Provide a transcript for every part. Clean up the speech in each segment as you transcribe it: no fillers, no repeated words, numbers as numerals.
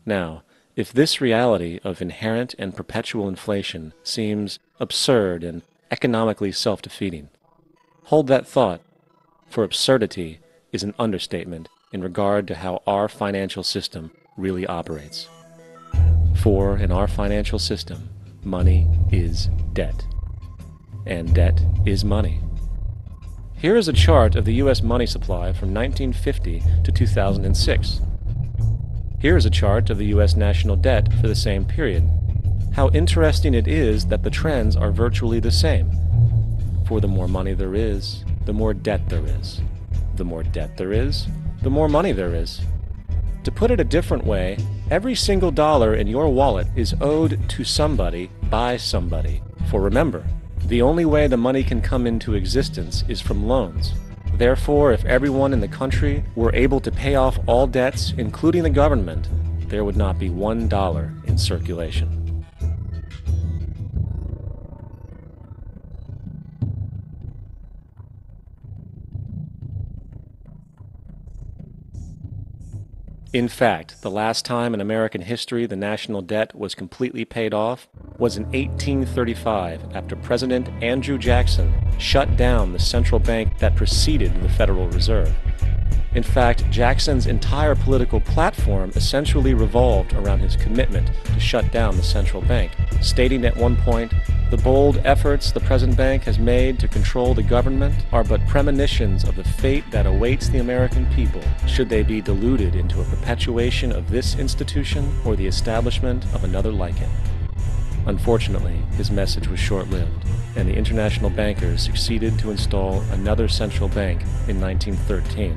Now, if this reality of inherent and perpetual inflation seems absurd and economically self-defeating, hold that thought, for absurdity is an understatement in regard to how our financial system really operates. For in our financial system, money is debt, and debt is money. Here is a chart of the U.S. money supply from 1950 to 2006. Here is a chart of the U.S. national debt for the same period. How interesting it is that the trends are virtually the same. For the more money there is, the more debt there is. The more debt there is, the more money there is. To put it a different way, every single dollar in your wallet is owed to somebody by somebody. For remember, the only way the money can come into existence is from loans. Therefore, if everyone in the country were able to pay off all debts, including the government, there would not be $1 in circulation. In fact, the last time in American history the national debt was completely paid off was in 1835, after President Andrew Jackson shut down the central bank that preceded the Federal Reserve. In fact, Jackson's entire political platform essentially revolved around his commitment to shut down the central bank, stating at one point, "The bold efforts the present bank has made to control the government are but premonitions of the fate that awaits the American people, should they be deluded into a perpetuation of this institution or the establishment of another like it." Unfortunately, his message was short-lived, and the international bankers succeeded to install another central bank in 1913,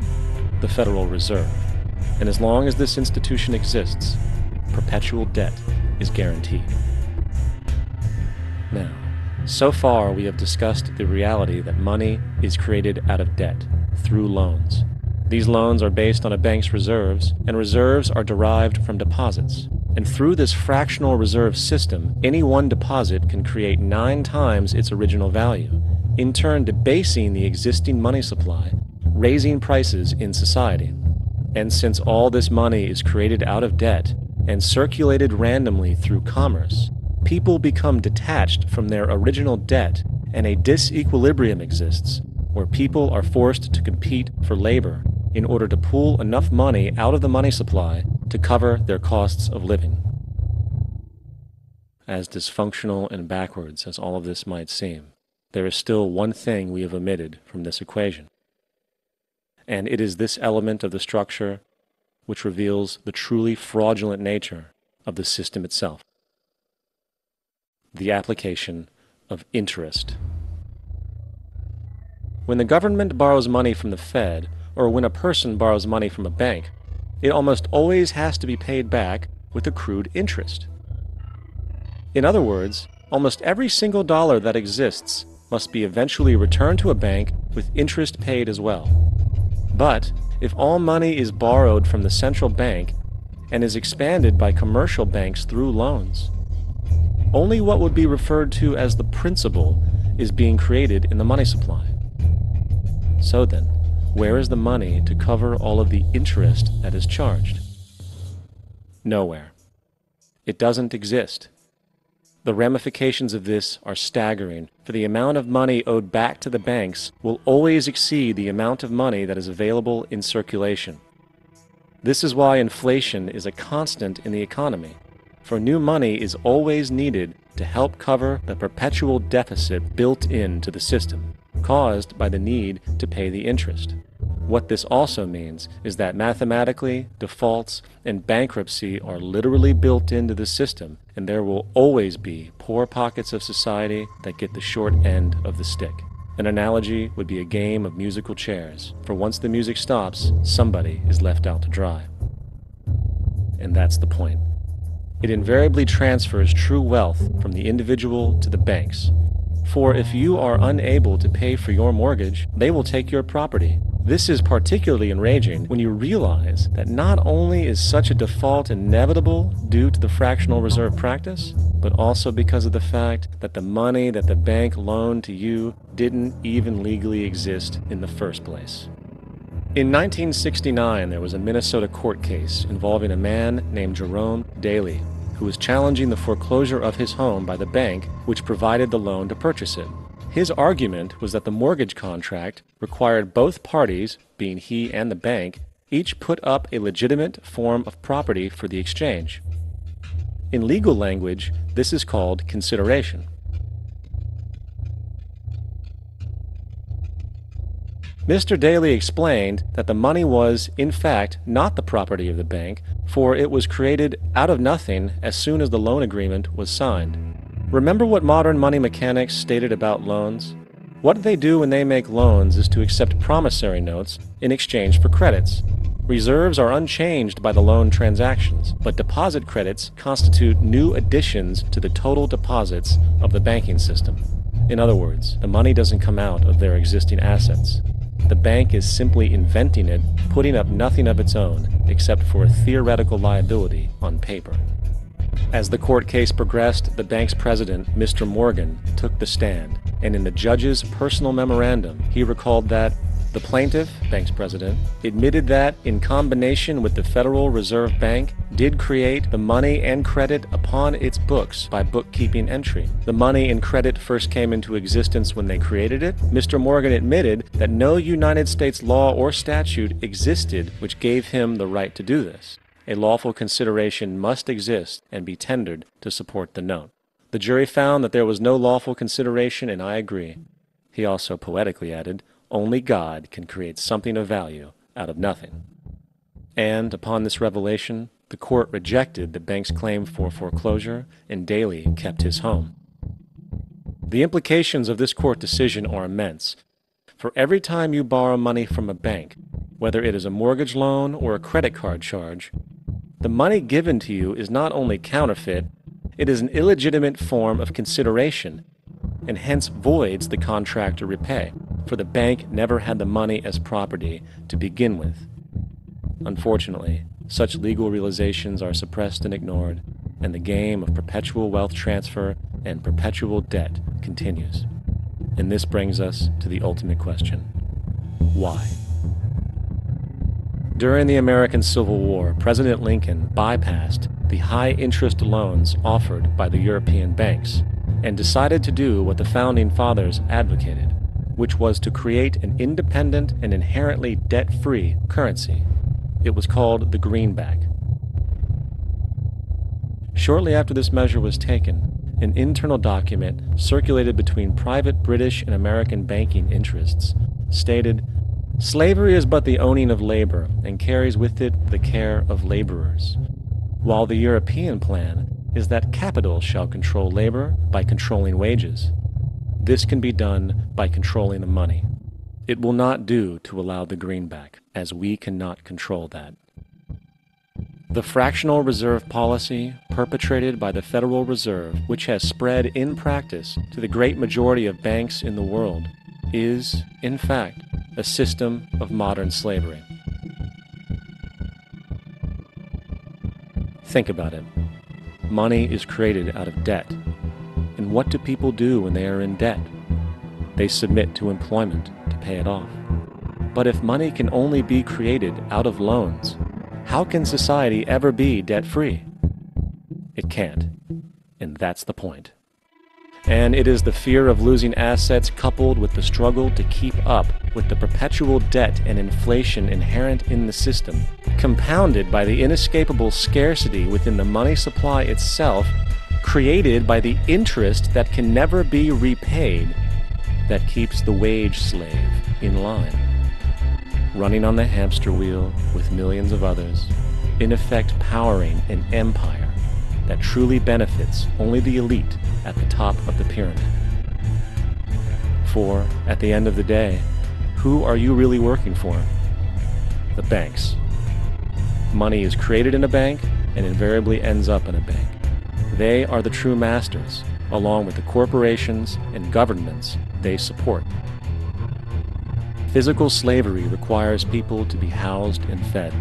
the Federal Reserve. And as long as this institution exists, perpetual debt is guaranteed. Now, so far we have discussed the reality that money is created out of debt, through loans. These loans are based on a bank's reserves, and reserves are derived from deposits. And through this fractional reserve system, any one deposit can create 9 times its original value, in turn debasing the existing money supply, raising prices in society. And since all this money is created out of debt and circulated randomly through commerce, people become detached from their original debt, and a disequilibrium exists, where people are forced to compete for labor in order to pool enough money out of the money supply to cover their costs of living. As dysfunctional and backwards as all of this might seem, there is still one thing we have omitted from this equation. And it is this element of the structure which reveals the truly fraudulent nature of the system itself: the application of interest. When the government borrows money from the Fed, or when a person borrows money from a bank, it almost always has to be paid back with accrued interest. In other words, almost every single dollar that exists must be eventually returned to a bank with interest paid as well. But if all money is borrowed from the central bank and is expanded by commercial banks through loans, only what would be referred to as the principal is being created in the money supply. So then, where is the money to cover all of the interest that is charged? Nowhere. It doesn't exist. The ramifications of this are staggering, for the amount of money owed back to the banks will always exceed the amount of money that is available in circulation. This is why inflation is a constant in the economy, for new money is always needed to help cover the perpetual deficit built into the system, caused by the need to pay the interest. What this also means is that mathematically, defaults and bankruptcy are literally built into the system, and there will always be poor pockets of society that get the short end of the stick. An analogy would be a game of musical chairs, for once the music stops, somebody is left out to dry. And that's the point. It invariably transfers true wealth from the individual to the banks. For if you are unable to pay for your mortgage, they will take your property. This is particularly enraging when you realize that not only is such a default inevitable due to the fractional reserve practice, but also because of the fact that the money that the bank loaned to you didn't even legally exist in the first place. In 1969, there was a Minnesota court case involving a man named Jerome Daly, who was challenging the foreclosure of his home by the bank which provided the loan to purchase it. His argument was that the mortgage contract required both parties, being he and the bank, each put up a legitimate form of property for the exchange. In legal language, this is called consideration. Mr. Daly explained that the money was, in fact, not the property of the bank, for it was created out of nothing as soon as the loan agreement was signed. Remember what modern money mechanics stated about loans? What they do when they make loans is to accept promissory notes in exchange for credits. Reserves are unchanged by the loan transactions, but deposit credits constitute new additions to the total deposits of the banking system. In other words, the money doesn't come out of their existing assets. The bank is simply inventing it, putting up nothing of its own, except for a theoretical liability on paper. As the court case progressed, the bank's president, Mr. Morgan, took the stand, and in the judge's personal memorandum, he recalled that the plaintiff, bank's president, admitted that, in combination with the Federal Reserve Bank, did create the money and credit upon its books by bookkeeping entry. The money and credit first came into existence when they created it. Mr. Morgan admitted that no United States law or statute existed which gave him the right to do this. A lawful consideration must exist and be tendered to support the note. The jury found that there was no lawful consideration, and I agree. He also poetically added, "Only God can create something of value out of nothing." And upon this revelation, the court rejected the bank's claim for foreclosure, and Daly kept his home. The implications of this court decision are immense. For every time you borrow money from a bank, whether it is a mortgage loan or a credit card charge, the money given to you is not only counterfeit, it is an illegitimate form of consideration, and hence voids the contract to repay, for the bank never had the money as property to begin with. Unfortunately, such legal realizations are suppressed and ignored, and the game of perpetual wealth transfer and perpetual debt continues. And this brings us to the ultimate question: why? During the American Civil War, President Lincoln bypassed the high-interest loans offered by the European banks and decided to do what the Founding Fathers advocated, which was to create an independent and inherently debt-free currency. It was called the greenback. Shortly after this measure was taken, an internal document circulated between private British and American banking interests stated, "Slavery is but the owning of labor, and carries with it the care of laborers, while the European plan is that capital shall control labor by controlling wages. This can be done by controlling the money. It will not do to allow the greenback, as we cannot control that." The fractional reserve policy perpetrated by the Federal Reserve, which has spread in practice to the great majority of banks in the world, is, in fact, a system of modern slavery. Think about it. Money is created out of debt. And what do people do when they are in debt? They submit to employment to pay it off. But if money can only be created out of loans, how can society ever be debt-free? It can't. And that's the point. And it is the fear of losing assets coupled with the struggle to keep up with the perpetual debt and inflation inherent in the system, compounded by the inescapable scarcity within the money supply itself, created by the interest that can never be repaid, that keeps the wage slave in line, running on the hamster wheel with millions of others, in effect powering an empire that truly benefits only the elite at the top of the pyramid. For, at the end of the day, who are you really working for? The banks. Money is created in a bank and invariably ends up in a bank. They are the true masters, along with the corporations and governments they support. Physical slavery requires people to be housed and fed.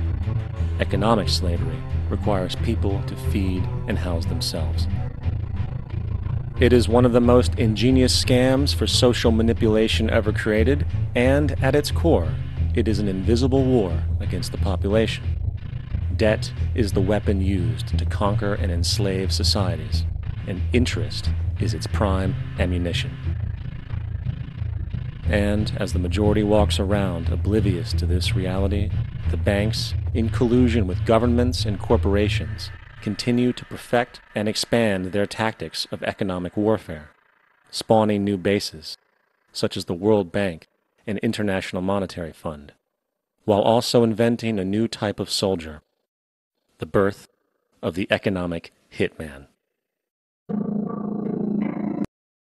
Economic slavery requires people to feed and house themselves. It is one of the most ingenious scams for social manipulation ever created, and at its core, it is an invisible war against the population. Debt is the weapon used to conquer and enslave societies, and interest is its prime ammunition. And as the majority walks around oblivious to this reality, the banks, in collusion with governments and corporations, continue to perfect and expand their tactics of economic warfare, spawning new bases, such as the World Bank and International Monetary Fund, while also inventing a new type of soldier, the birth of the economic hitman.